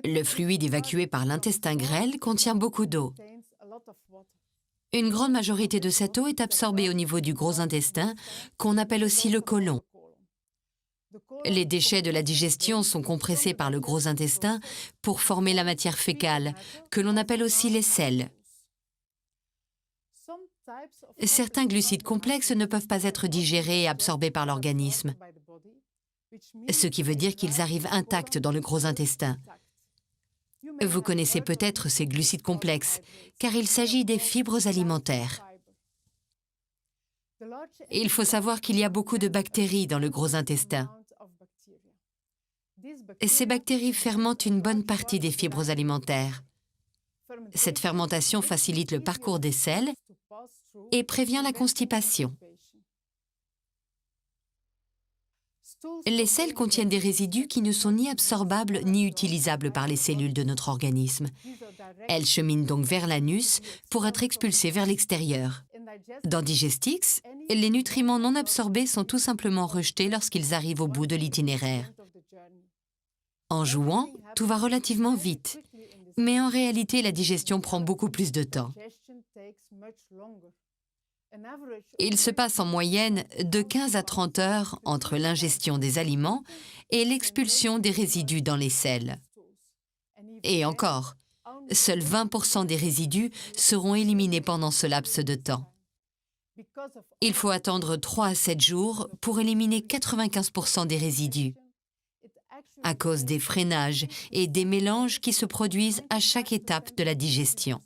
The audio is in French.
Le fluide évacué par l'intestin grêle contient beaucoup d'eau. Une grande majorité de cette eau est absorbée au niveau du gros intestin, qu'on appelle aussi le côlon. Les déchets de la digestion sont compressés par le gros intestin pour former la matière fécale, que l'on appelle aussi les selles. Certains glucides complexes ne peuvent pas être digérés et absorbés par l'organisme, ce qui veut dire qu'ils arrivent intacts dans le gros intestin. Vous connaissez peut-être ces glucides complexes, car il s'agit des fibres alimentaires. Il faut savoir qu'il y a beaucoup de bactéries dans le gros intestin. Ces bactéries fermentent une bonne partie des fibres alimentaires. Cette fermentation facilite le parcours des selles et prévient la constipation. Les selles contiennent des résidus qui ne sont ni absorbables ni utilisables par les cellules de notre organisme. Elles cheminent donc vers l'anus pour être expulsées vers l'extérieur. Dans Digestix, les nutriments non absorbés sont tout simplement rejetés lorsqu'ils arrivent au bout de l'itinéraire. En jouant, tout va relativement vite, mais en réalité, la digestion prend beaucoup plus de temps. Il se passe en moyenne de 15 à 30 heures entre l'ingestion des aliments et l'expulsion des résidus dans les selles. Et encore, seuls 20% des résidus seront éliminés pendant ce laps de temps. Il faut attendre 3 à 7 jours pour éliminer 95% des résidus, à cause des freinages et des mélanges qui se produisent à chaque étape de la digestion.